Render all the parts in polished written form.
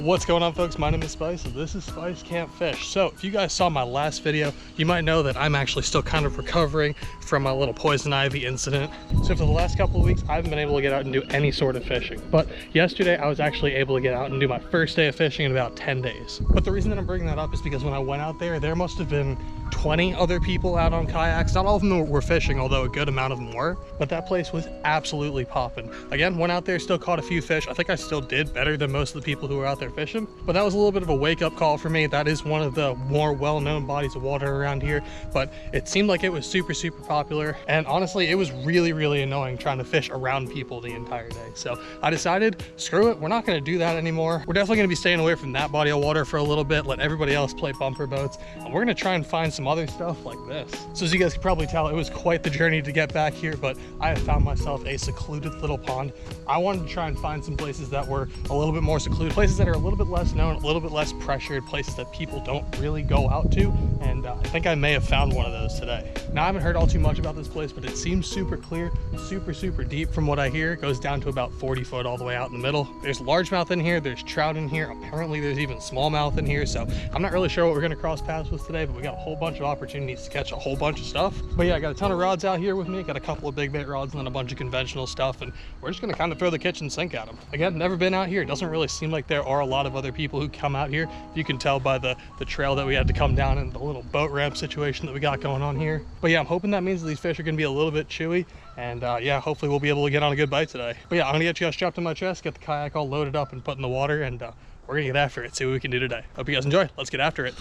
What's going on, folks? My name is Spice and this is Spice Can't Fish. So if you guys saw my last video, you might know that I'm actually still kind of recovering from my little poison ivy incident. So for the last couple of weeks, I haven't been able to get out and do any sort of fishing. But yesterday I was actually able to get out and do my first day of fishing in about 10 days. But the reason that I'm bringing that up is because when I went out there must have been 20 other people out on kayaks. Not all of them were fishing, although a good amount of them were. But that place was absolutely popping. Again, went out there, still caught a few fish. I think I still did better than most of the people who were out there fishing. But that was a little bit of a wake-up call for me. That is one of the more well-known bodies of water around here. But it seemed like it was super popular. And honestly, it was really annoying trying to fish around people the entire day. So I decided, screw it, we're not going to do that anymore. We're definitely going to be staying away from that body of water for a little bit, let everybody else play bumper boats, and we're going to try and find some other stuff like this. So as you guys can probably tell, it was quite the journey to get back here, but I have found myself a secluded little pond. I wanted to try and find some places that were a little bit more secluded, places that are a little bit less known, a little bit less pressured, places that people don't really go out to, and I think I may have found one of those today. Now, I haven't heard all too much about this place, but it seems super clear, super deep. From what I hear, it goes down to about 40 foot all the way out in the middle. There's largemouth in here, there's trout in here, apparently there's even smallmouth in here, so I'm not really sure what we're gonna cross paths with today, but we got a whole bunch of opportunities to catch a whole bunch of stuff. But yeah, I got a ton of rods out here with me, got a couple of big bait rods and then a bunch of conventional stuff, and we're just gonna kind of throw the kitchen sink at them. Again, never been out here. It doesn't really seem like there are a lot of other people who come out here. You can tell by the trail that we had to come down and the little boat ramp situation that we got going on here. But yeah, I'm hoping that means that these fish are gonna be a little bit chewy, and yeah, hopefully we'll be able to get on a good bite today. But yeah, I'm gonna get you guys strapped in my chest, get the kayak all loaded up and put in the water, and we're gonna get after it, see what we can do today. Hope you guys enjoy. Let's get after it.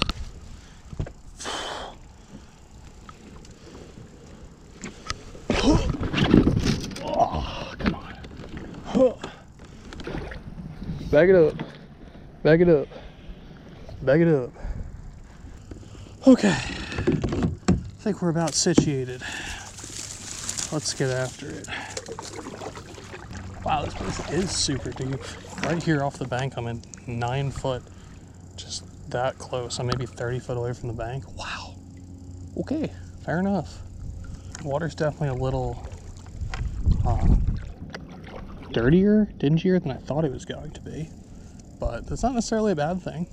Oh, come on. Back it up. Back it up. Back it up. Okay. I think we're about situated. Let's get after it. Wow, this place is super deep. Right here off the bank, I'm in 9 foot. Just that close. I'm maybe 30 foot away from the bank. Wow. Okay, fair enough. Water's definitely a little dirtier, dingier than I thought it was going to be. But that's not necessarily a bad thing.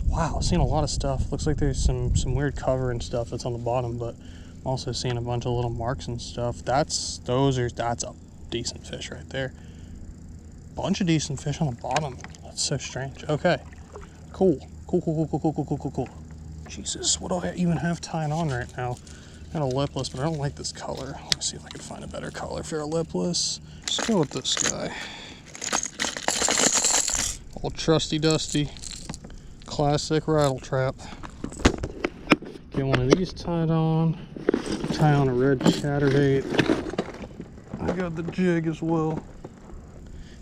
Wow, I've seen a lot of stuff. Looks like there's some weird cover and stuff that's on the bottom, but I'm also seeing a bunch of little marks and stuff. That's a decent fish right there. Bunch of decent fish on the bottom. That's so strange. Okay, cool. Jesus, what do I even have tying on right now? I got a lipless, but I don't like this color. Let me see if I can find a better color for a lipless. Let's go with this guy. Old trusty dusty classic rattle trap. Get one of these tied on. Tie on a red chatterbait. I got the jig as well.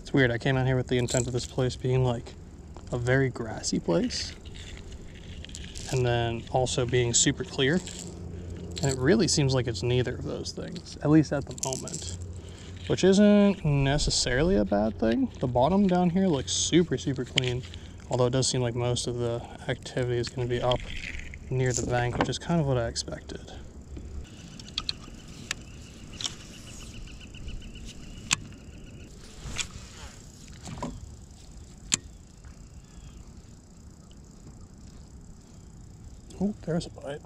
It's weird, I came out here with the intent of this place being like a very grassy place, and then also being super clear. And it really seems like it's neither of those things, at least at the moment, which isn't necessarily a bad thing. The bottom down here looks super clean, although it does seem like most of the activity is going to be up near the bank, which is kind of what I expected. Oh, there's a bite.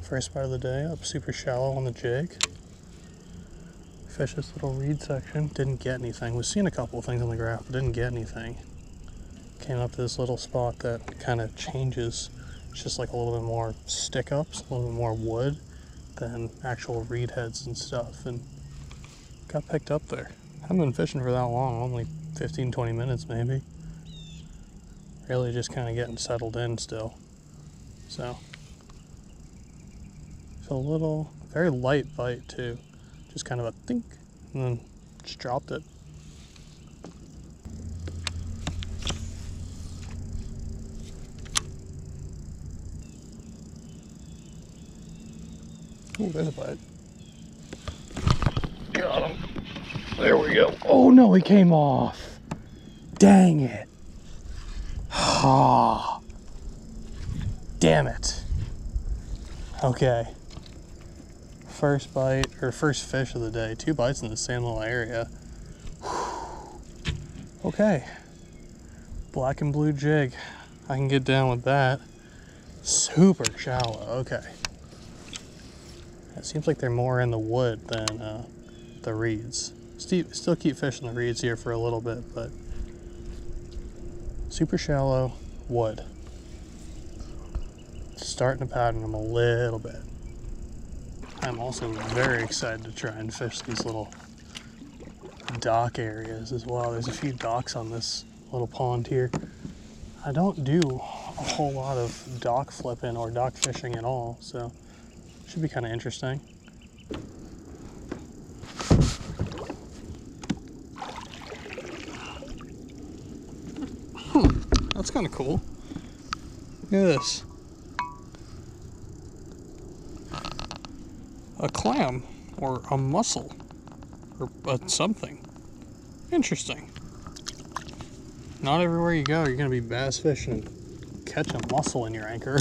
First bite of the day, up super shallow on the jig. Fish this little reed section, didn't get anything. Was seeing a couple of things on the graph, but didn't get anything. Came up to this little spot that kind of changes. It's just like a little bit more stick-ups, a little bit more wood than actual reed heads and stuff, and got picked up there. Haven't been fishing for that long, only 15-20 minutes maybe. Really just kind of getting settled in still. So, feel a little, very light bite too. Just kind of a think, and then just dropped it. Oh, there's a bite. Got him. There we go. Oh no, he came off. Dang it. Ah. Damn it. Okay. First bite, or first fish of the day. 2 bites in the same little area. Okay. Black and blue jig. I can get down with that. Super shallow. Okay. It seems like they're more in the wood than the reeds. Still keep fishing the reeds here for a little bit, but super shallow wood. Starting to pattern them a little bit. I'm also very excited to try and fish these little dock areas as well. There's a few docks on this little pond here. I don't do a whole lot of dock flipping or dock fishing at all, so should be kind of interesting. That's kind of cool. Look at this. A clam or a mussel or something. Interesting. Not everywhere you go you're going to be bass fishing and catch a mussel in your anchor.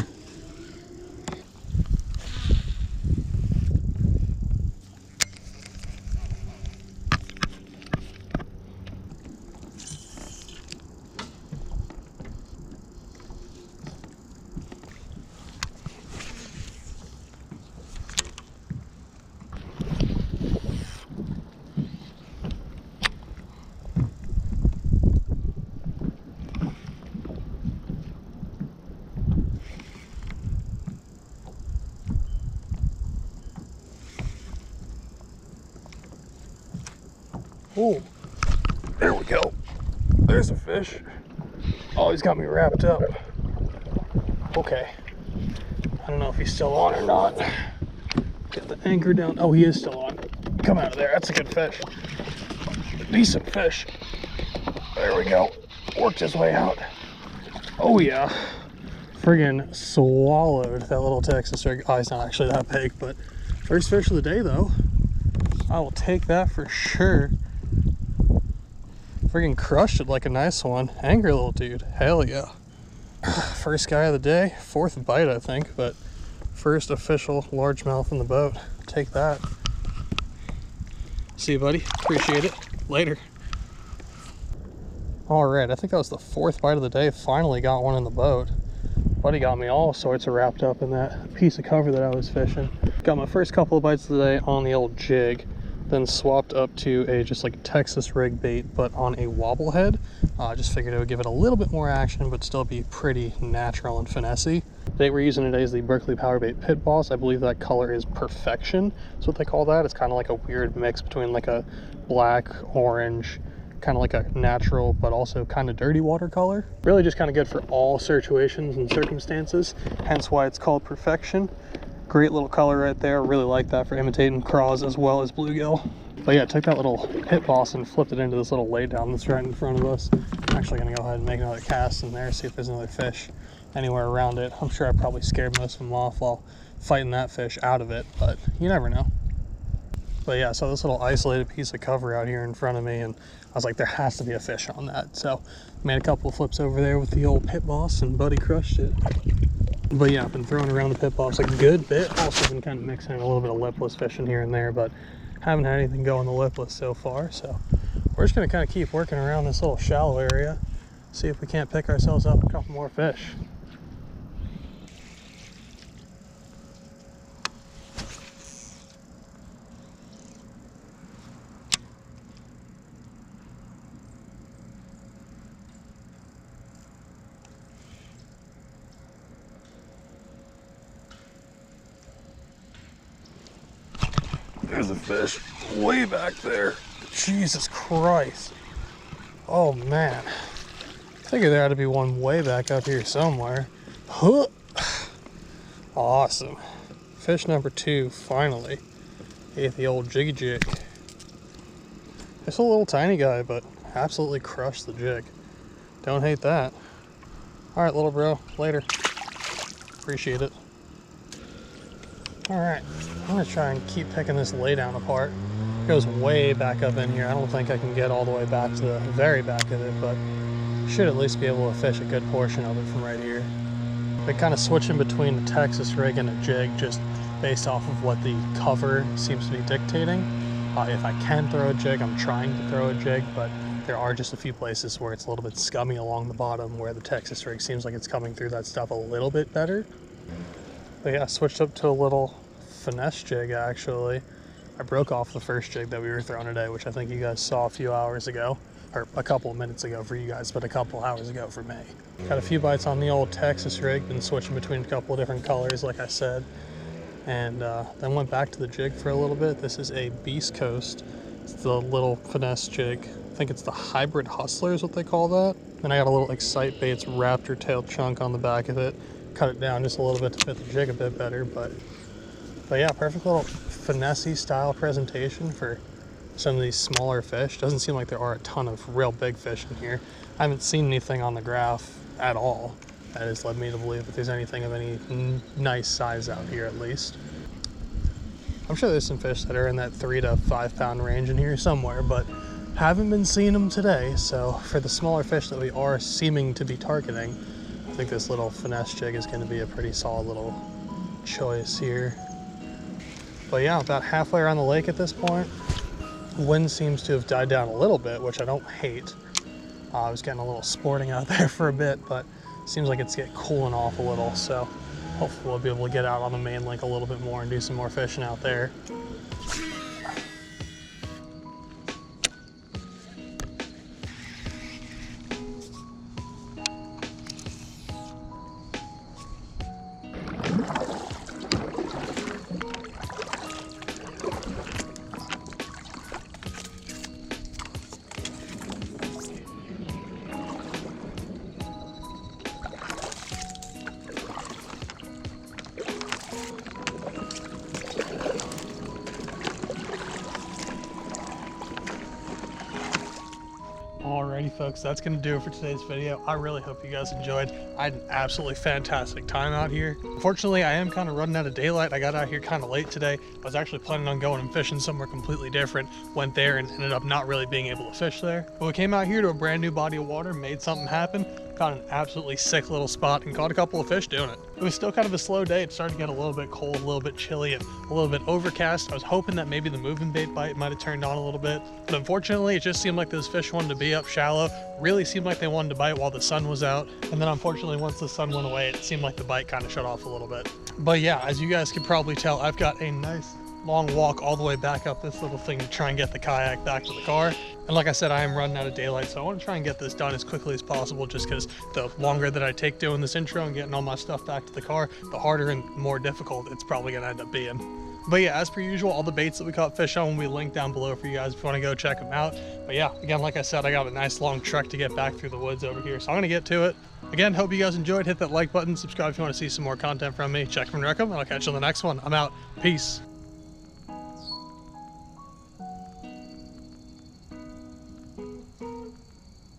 Oh, there we go. There's a fish. Oh, he's got me wrapped up. Okay. I don't know if he's still on or not. Get the anchor down. Oh, he is still on. Come out of there. That's a good fish. Decent fish. There we go. Worked his way out. Oh, yeah. Friggin' swallowed that little Texas rig. Oh, he's not actually that big, but first fish of the day, though. I will take that for sure. Friggin' crushed it like a nice one. Angry little dude. Hell yeah. First guy of the day. 4th bite, I think, but first official largemouth in the boat. Take that. See you, buddy. Appreciate it. Later. Alright, I think that was the 4th bite of the day. Finally got one in the boat. Buddy got me all sorts of wrapped up in that piece of cover that I was fishing. Got my first couple of bites of the day on the old jig. Then swapped up to a just like Texas rig bait, but on a wobble head. Just figured it would give it a little bit more action, but still be pretty natural and finessey. The bait we're using today is the Berkley Power Bait Pit Boss. I believe that color is Perfection. That's what they call that. It's kind of like a weird mix between like a black, orange, kind of like a natural, but also kind of dirty watercolor. Really just kind of good for all situations and circumstances, hence why it's called Perfection. Great little color right there. Really like that for imitating craws as well as bluegill. But yeah, took that little Pit Boss and flipped it into this little lay down that's right in front of us. I'm actually gonna go ahead and make another cast in there, see if there's another fish anywhere around it. I'm sure I probably scared most of them off while fighting that fish out of it, but you never know. But yeah, so this little isolated piece of cover out here in front of me, and I was like, there has to be a fish on that. So made a couple of flips over there with the old Pit Boss, and buddy crushed it. But yeah, I've been throwing around the Pit Boss a good bit. Also been kind of mixing in a little bit of lipless fishing here and there, but haven't had anything go on the lipless so far. So we're just gonna kind of keep working around this little shallow area, see if we can't pick ourselves up a couple more fish. There's a fish way back there. Jesus Christ. Oh man. figure there had to be one way back up here somewhere. Huh. Awesome. Fish number 2, finally. Ate the old jiggy jig. It's a little tiny guy, but absolutely crushed the jig. Don't hate that. All right, little bro, later. Appreciate it. All right, I'm gonna try and keep picking this lay down apart. It goes way back up in here. I don't think I can get all the way back to the very back of it, but should at least be able to fish a good portion of it from right here. Been kind of switching between a Texas rig and a jig just based off of what the cover seems to be dictating. If I can throw a jig, I'm trying to throw a jig, but there are just a few places where it's a little bit scummy along the bottom where the Texas rig seems like it's coming through that stuff a little bit better. But yeah, I switched up to a little finesse jig actually. I broke off the first jig that we were throwing today, which I think you guys saw a few hours ago, or a couple of minutes ago for you guys, but a couple hours ago for me. Got a few bites on the old Texas rig, been switching between a couple of different colors like I said, and then went back to the jig for a little bit. This is a Beast Coast. It's the little finesse jig. I think it's the Hybrid Hustler is what they call that. Then I got a little Excite Baits raptor tail chunk on the back of it. Cut it down just a little bit to fit the jig a bit better, but yeah, perfect little finesse-y style presentation for some of these smaller fish. Doesn't seem like there are a ton of real big fish in here. I haven't seen anything on the graph at all that has led me to believe that there's anything of any nice size out here at least. I'm sure there's some fish that are in that 3 to 5 pound range in here somewhere, but haven't been seeing them today. So for the smaller fish that we are seeming to be targeting, I think this little finesse jig is going to be a pretty solid little choice here. But yeah, about halfway around the lake at this point. Wind seems to have died down a little bit, which I don't hate. I was getting a little sporting out there for a bit, but seems like it's getting cooling off a little. So hopefully we'll be able to get out on the main lake a little bit more and do some more fishing out there. Alrighty folks, that's going to do it for today's video. I really hope you guys enjoyed. I had an absolutely fantastic time out here. Unfortunately, I am kind of running out of daylight. I got out here kind of late today. I was actually planning on going and fishing somewhere completely different. Went there and ended up not really being able to fish there. But we came out here to a brand new body of water, made something happen. Found an absolutely sick little spot and caught a couple of fish doing it. It was still kind of a slow day. It started to get a little bit cold, a little bit chilly, and a little bit overcast. I was hoping that maybe the moving bait bite might have turned on a little bit, but unfortunately it just seemed like those fish wanted to be up shallow. Really seemed like they wanted to bite while the sun was out, and then unfortunately once the sun went away, it seemed like the bite kind of shut off a little bit. But yeah, as you guys can probably tell, I've got a nice long walk all the way back up this little thing to try and get the kayak back to the car. And like I said, I am running out of daylight, so I want to try and get this done as quickly as possible, just because the longer that I take doing this intro and getting all my stuff back to the car, the harder and more difficult it's probably going to end up being. But yeah, as per usual, all the baits that we caught fish on will be linked down below for you guys if you want to go check them out. But yeah, again, like I said, I got a nice long trek to get back through the woods over here, so I'm going to get to it. Again, hope you guys enjoyed. Hit that like button, subscribe if you want to see some more content from me. Check from Reckham, and I'll catch you on the next one. I'm out. Peace.